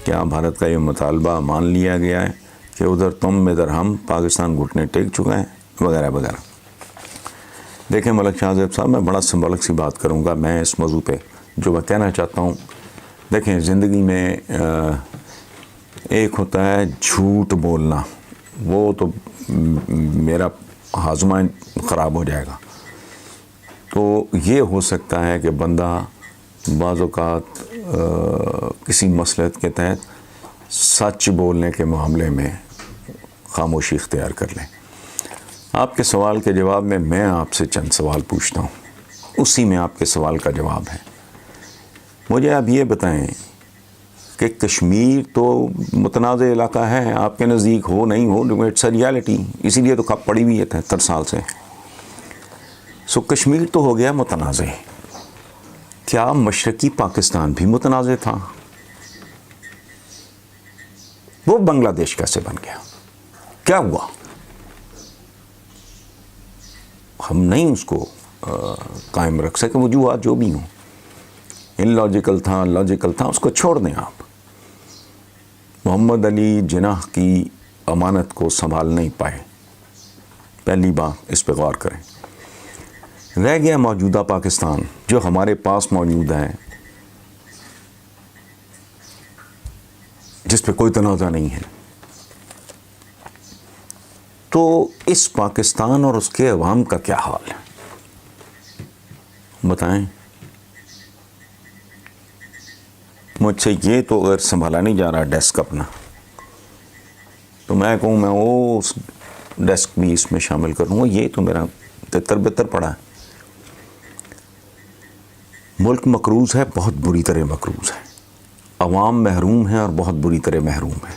کیا بھارت کا یہ مطالبہ مان لیا گیا ہے کہ ادھر تم ادھر ہم، پاکستان گھٹنے ٹیک چکا ہے، وغیرہ وغیرہ. دیکھیں ملک شاہ زیب صاحب، میں بڑا سمبولک سی بات کروں گا میں اس موضوع پہ. جو میں کہنا چاہتا ہوں، دیکھیں زندگی میں ایک ہوتا ہے جھوٹ بولنا، وہ تو میرا ہاضمہ خراب ہو جائے گا. تو یہ ہو سکتا ہے کہ بندہ بعض اوقات کسی مصلحت کے تحت سچ بولنے کے معاملے میں خاموشی اختیار کر لیں. آپ کے سوال کے جواب میں آپ سے چند سوال پوچھتا ہوں، اسی میں آپ کے سوال کا جواب ہے. مجھے آپ یہ بتائیں کہ کشمیر تو متنازع علاقہ ہے، آپ کے نزدیک ہو نہیں ہو، اٹس اے ریالٹی، اسی لیے تو کھپ پڑی ہوئی ہے 73 سال سے. سو کشمیر تو ہو گیا متنازع. کیا مشرقی پاکستان بھی متنازع تھا؟ وہ بنگلہ دیش کیسے بن گیا؟ کیا ہوا؟ ہم نہیں اس کو قائم رکھ سکے، وجوہات جو بھی ہوں. ان لاجیکل تھا، لاجیکل تھا، اس کو چھوڑ دیں آپ. محمد علی جناح کی امانت کو سنبھال نہیں پائے، پہلی بات اس پہ غور کریں. رہ گیا موجودہ پاکستان جو ہمارے پاس موجود ہے، جس پہ کوئی تنازع نہیں ہے. تو اس پاکستان اور اس کے عوام کا کیا حال ہے بتائیں. مجھ سے یہ تو اگر سنبھالا نہیں جا رہا ڈیسک اپنا، تو میں کہوں میں وہ اس ڈیسک بھی اس میں شامل کروں گا. یہ تو میرا تتر بتر پڑا ہے. ملک مقروض ہے، بہت بری طرح مقروض ہے. عوام محروم ہیں اور بہت بری طرح محروم ہے.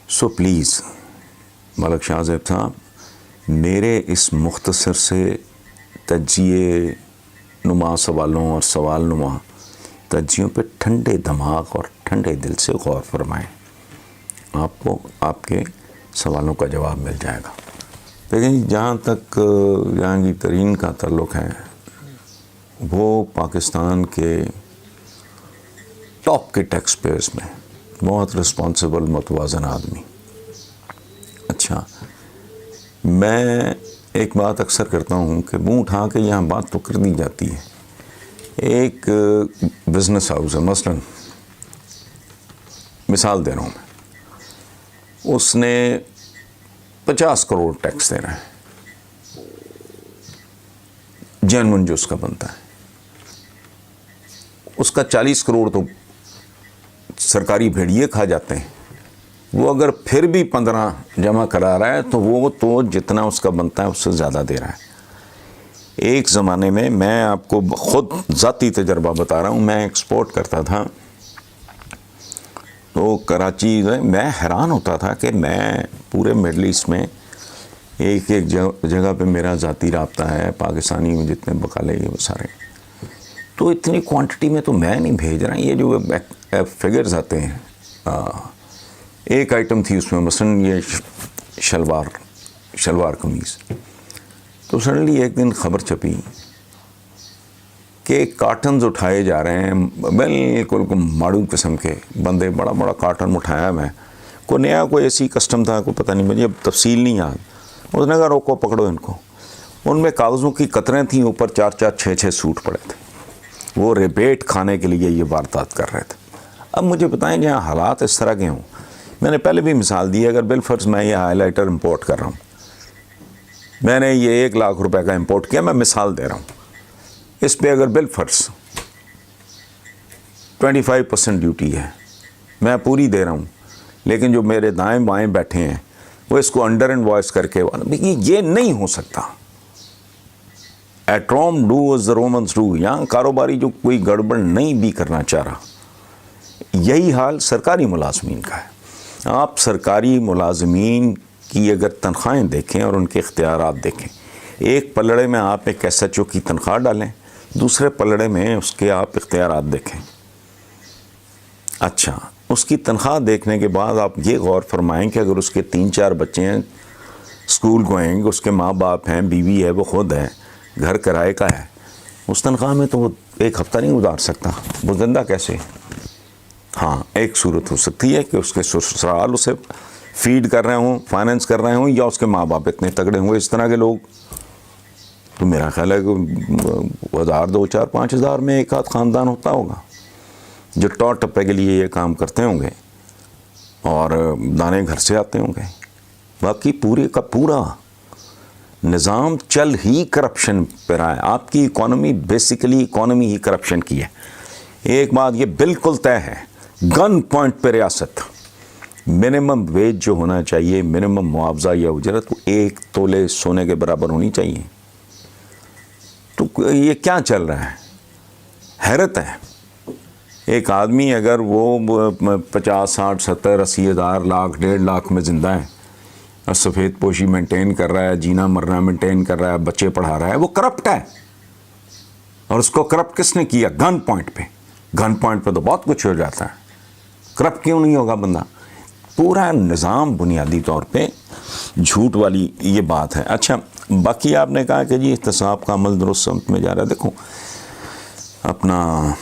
سو پلیز ملک شاہ زیب صاحب، میرے اس مختصر سے تجزیے نما سوالوں اور سوال نما تجزیوں پہ ٹھنڈے دماغ اور ٹھنڈے دل سے غور فرمائیں. آپ کو آپ کے سوالوں کا جواب مل جائے گا. لیکن جہاں تک جہانگیر ترین کا تعلق ہے، وہ پاکستان کے ٹاپ کے ٹیکس پیئرز میں بہت رسپانسبل متوازن آدمی. اچھا، میں ایک بات اکثر کرتا ہوں کہ منہ اٹھا کے یہاں بات تو کر دی جاتی ہے. ایک بزنس ہاؤس ہے، مثلا مثال دے رہا ہوں میں، اس نے 50 کروڑ ٹیکس دینا ہے، جینون جو اس کا بنتا ہے. اس کا 40 کروڑ تو سرکاری بھیڑیے کھا جاتے ہیں. وہ اگر پھر بھی 15 جمع کرا رہا ہے تو وہ تو جتنا اس کا بنتا ہے اس سے زیادہ دے رہا ہے. ایک زمانے میں آپ کو خود ذاتی تجربہ بتا رہا ہوں، میں ایکسپورٹ کرتا تھا تو کراچی میں حیران ہوتا تھا کہ میں پورے مڈل ایسٹ میں ایک جگہ پہ میرا ذاتی رابطہ ہے، پاکستانی میں جتنے بقالے یہ وہ سارے، تو اتنی کوانٹٹی میں تو میں نہیں بھیج رہا. یہ جو فگرز آتے ہیں، ایک آئٹم تھی اس میں مثلا یہ شلوار قمیض، تو سڈنلی ایک دن خبر چھپی کہ کارٹنز اٹھائے جا رہے ہیں، بالکل ماڑو قسم کے بندے، بڑا بڑا کارٹن اٹھایا. میں کوئی نیا کوئی ایسی کسٹم تھا، کوئی پتہ نہیں، مجھے اب تفصیل نہیں یاد. اس نے کہا روکو، پکڑو ان کو. ان میں کاغذوں کی قطریں تھیں، اوپر 4 6 سوٹ پڑے تھے. وہ ریبیٹ کھانے کے لیے یہ واردات کر رہے تھے. اب مجھے بتائیں جہاں حالات اس طرح کے ہوں، میں نے پہلے بھی مثال دی ہے، اگر بالفرض میں یہ ہائی لائٹر امپورٹ کر رہا ہوں، میں نے یہ 1 لاکھ روپے کا امپورٹ کیا، میں مثال دے رہا ہوں، اس پہ اگر بالفرض 25% ڈیوٹی ہے، میں پوری دے رہا ہوں، لیکن جو میرے دائیں بائیں بیٹھے ہیں وہ اس کو انڈر انوائس کر کے، یہ نہیں ہو سکتا. At Rome do as the Romans do. یہاں کاروباری جو کوئی گڑبڑ نہیں بھی کرنا چاہ رہا. یہی حال سرکاری ملازمین کا ہے. آپ سرکاری ملازمین کی اگر تنخواہیں دیکھیں اور ان کے اختیارات دیکھیں، ایک پلڑے میں آپ ایک ایس ایچ او کی تنخواہ ڈالیں، دوسرے پلڑے میں اس کے آپ اختیارات دیکھیں. اچھا، اس کی تنخواہ دیکھنے کے بعد آپ یہ غور فرمائیں کہ اگر اس کے 3 4 بچے ہیں اسکول گوئنگ، اس کے ماں باپ ہیں، بیوی ہے، وہ خود ہے، گھر کرائے کا ہے، اس تنخواہ میں تو وہ 1 ہفتہ نہیں گزار سکتا. وہ زندہ کیسے؟ ہاں ایک صورت ہو سکتی ہے کہ اس کے سسرال اسے فیڈ کر رہے ہوں، فائننس کر رہے ہوں، یا اس کے ماں باپ اتنے تگڑے ہوں اس طرح کے لوگ، تو میرا خیال ہے کہ 1000 2000 5000 میں ایک آدھ خاندان ہوتا ہوگا جو ٹور ٹپے کے لیے یہ کام کرتے ہوں گے اور دانے گھر سے آتے ہوں گے. باقی پورے کا پورا نظام چل ہی کرپشن پہ رہا ہے. آپ کی اکانومی بیسیکلی اکانومی ہی کرپشن کی ہے. ایک بات یہ بالکل طے ہے، گن پوائنٹ پہ ریاست. منیمم ویج جو ہونا چاہیے، منیمم معاوضہ یا اجرت، وہ 1 تولے سونے کے برابر ہونی چاہیے. تو یہ کیا چل رہا ہے؟ حیرت ہے. ایک آدمی اگر وہ 50 60 70 80 ہزار لاکھ 1.5 لاکھ میں زندہ ہے اور سفید پوشی مینٹین کر رہا ہے، جینا مرنا مینٹین کر رہا ہے، بچے پڑھا رہا ہے، وہ کرپٹ ہے. اور اس کو کرپٹ کس نے کیا؟ گن پوائنٹ پہ. گن پوائنٹ پہ تو بہت کچھ ہو جاتا ہے، کرپٹ کیوں نہیں ہوگا بندہ؟ پورا نظام بنیادی طور پہ جھوٹ والی یہ بات ہے. اچھا باقی آپ نے کہا کہ جی احتساب کا عمل درست سمت میں جا رہا ہے. دیکھو اپنا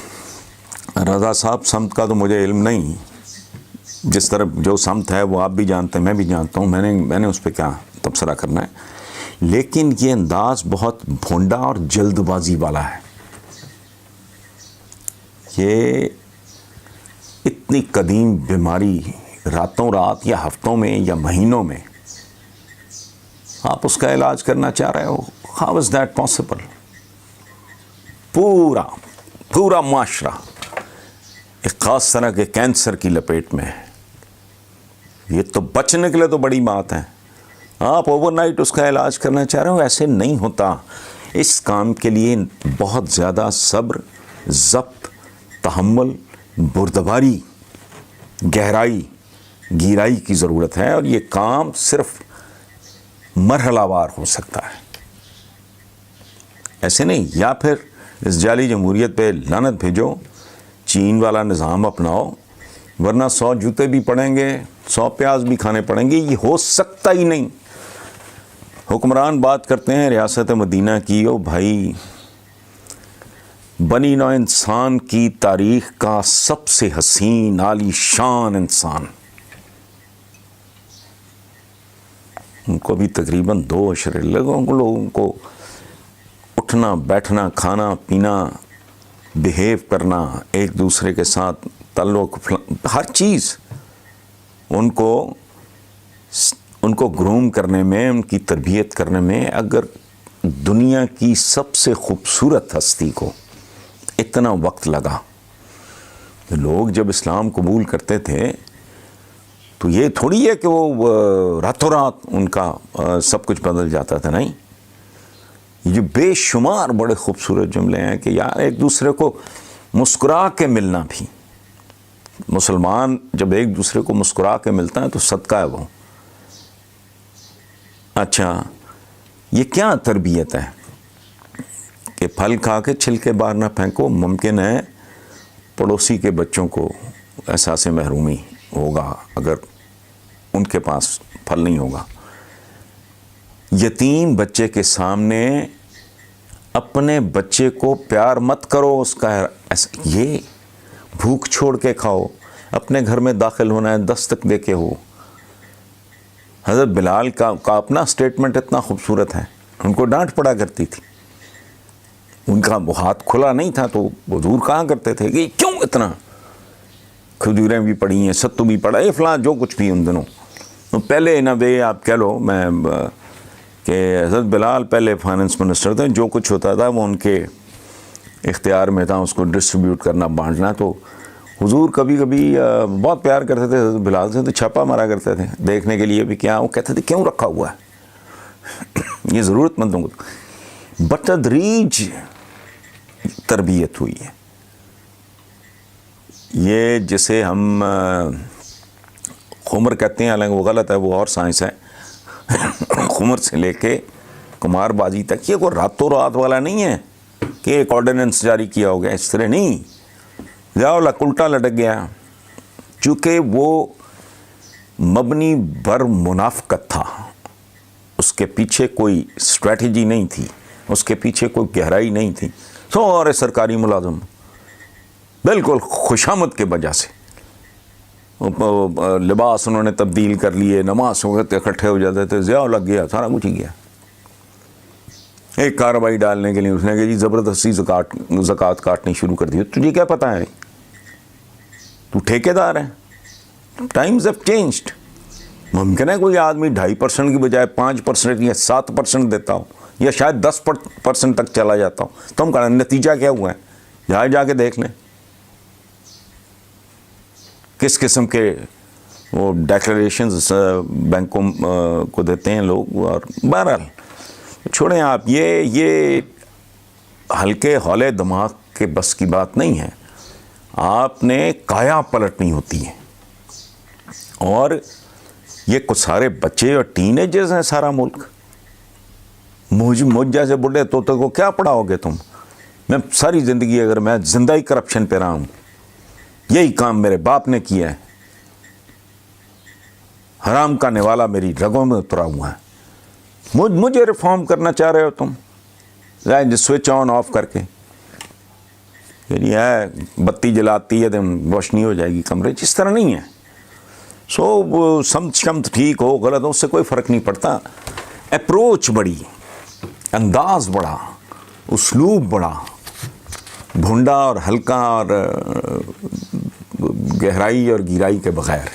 رضا صاحب سمت کا تو مجھے علم نہیں، جس طرح جو سمت ہے وہ آپ بھی جانتے ہیں، میں بھی جانتا ہوں، میں نے اس پہ کیا تبصرہ کرنا ہے. لیکن یہ انداز بہت بھونڈا اور جلد بازی والا ہے. یہ اتنی قدیم بیماری راتوں رات یا ہفتوں میں یا مہینوں میں آپ اس کا علاج کرنا چاہ رہے ہو. How is that possible? پورا معاشرہ ایک خاص طرح کے کینسر کی لپیٹ میں ہے. یہ تو بچنے کے لیے تو بڑی بات ہے. آپ اوور نائٹ اس کا علاج کرنا چاہ رہے ہو، ایسے نہیں ہوتا. اس کام کے لیے بہت زیادہ صبر، ضبط، تحمل، بردباری، گہرائی، گیرائی کی ضرورت ہے. اور یہ کام صرف مرحلہ وار ہو سکتا ہے، ایسے نہیں. یا پھر اس جعلی جمہوریت پہ لعنت بھیجو، چین والا نظام اپناؤ، ورنہ 100 جوتے بھی پڑیں گے، 100 پیاز بھی کھانے پڑیں گے. یہ ہو سکتا ہی نہیں. حکمران بات کرتے ہیں ریاست مدینہ کی. او بھائی، بنی نوع انسان کی تاریخ کا سب سے حسین عالی شان انسان، ان کو بھی تقریباً 2 اشرے لوگوں کو اٹھنا بیٹھنا کھانا پینا بیہیو کرنا، ایک دوسرے کے ساتھ تعلق، ہر چیز ان کو گروم کرنے میں، ان کی تربیت کرنے میں، اگر دنیا کی سب سے خوبصورت ہستی کو اتنا وقت لگا. لوگ جب اسلام قبول کرتے تھے تو یہ تھوڑی ہے کہ وہ راتوں رات ان کا سب کچھ بدل جاتا تھا. نہیں، یہ بے شمار بڑے خوبصورت جملے ہیں کہ یار ایک دوسرے کو مسکرا کے ملنا بھی. مسلمان جب ایک دوسرے کو مسکرا کے ملتا ہے تو صدقہ ہے وہ. اچھا یہ کیا تربیت ہے کہ پھل کھا کے چھلکے باہر نہ پھینکو؟ ممکن ہے پڑوسی کے بچوں کو احساس محرومی ہوگا اگر ان کے پاس پھل نہیں ہوگا. یتیم بچے کے سامنے اپنے بچے کو پیار مت کرو، اس کا یہ بھوک چھوڑ کے کھاؤ. اپنے گھر میں داخل ہونا ہے دستک دے کے ہو. حضرت بلال کا اپنا سٹیٹمنٹ اتنا خوبصورت ہے. ان کو ڈانٹ پڑا کرتی تھی، ان کا وہ ہاتھ کھلا نہیں تھا تو حضور کہا کرتے تھے کہ کیوں اتنا، کھجوریں بھی پڑی ہیں، ستو بھی پڑا ہے، فلاں جو کچھ بھی ان دنوں. تو پہلے ان وے آپ کہہ لو میں کہ حضرت بلال پہلے فائننس منسٹر تھے، جو کچھ ہوتا تھا وہ ان کے اختیار میں تھا، اس کو ڈسٹریبیوٹ کرنا بانٹنا. تو حضور کبھی کبھی بہت پیار کرتے تھے حضرت بلال سے، تو چھاپا مارا کرتے تھے دیکھنے کے لیے بھی کیا. وہ کہتے تھے کیوں رکھا ہوا ہے یہ ضرورت مندوں کو. بتدریج تربیت ہوئی ہے. یہ جسے ہم خمر کہتے ہیں، حالانکہ وہ غلط ہے، وہ اور سائنس ہے. خمر سے لے کے کمار بازی تک یہ کوئی راتوں رات والا نہیں ہے کہ ایک آرڈیننس جاری کیا ہو گیا، اس طرح نہیں. جاؤ الٹا لٹک گیا. چونکہ وہ مبنی بر منافقت تھا، اس کے پیچھے کوئی اسٹریٹجی نہیں تھی، اس کے پیچھے کوئی گہرائی نہیں تھی. سارے سرکاری ملازم بالکل خوشامد کے وجہ سے لباس انہوں نے تبدیل کر لیے, نماز وقت اکٹھے ہو جاتے تھے, ضیاء لگ گیا, سارا کچھ ہی گیا. ایک کارروائی ڈالنے کے لیے اس نے کہا جی زبردستی زکوٰۃ کاٹنی شروع کر دی. تجھے کیا پتہ ہے, تو ٹھیکیدار ہے. Times have changed. ممکن ہے کوئی آدمی 2.5% کی بجائے 5% یا 7% دیتا ہو, یا شاید 10% تک چلا جاتا ہو. تم کہنا نتیجہ کیا ہوا ہے, جا کے دیکھ لیں کس قسم کے وہ ڈیکلریشنز بینکوں کو دیتے ہیں لوگ. اور بہرحال چھوڑیں آپ, یہ ہلکے ہولے دماغ کے بس کی بات نہیں ہے. آپ نے کایا پلٹنی ہوتی ہے. اور یہ کچھ سارے بچے اور ٹین ایجرز ہیں سارا ملک. مجھ جیسے بڈھے طوطے کو کیا پڑھاؤ گے تم؟ میں ساری زندگی اگر میں زندہ ہی کرپشن پہ رہا ہوں, یہی کام میرے باپ نے کیا ہے, حرام کا نوالا میری رگوں میں اترا ہوا ہے. مجھے ریفارم کرنا چاہ رہے ہو تم, سوئچ آن آف کر کے, یعنی ہے بتی جلاتی ہے تو روشنی ہو جائے گی کمرے, جس طرح نہیں ہے. سو سمت ٹھیک ہو غلط ہو اس سے کوئی فرق نہیں پڑتا. اپروچ بڑی, انداز بڑا, اسلوب بڑا, بھونڈا اور ہلکا اور گہرائی اور گہرائی کے بغیر.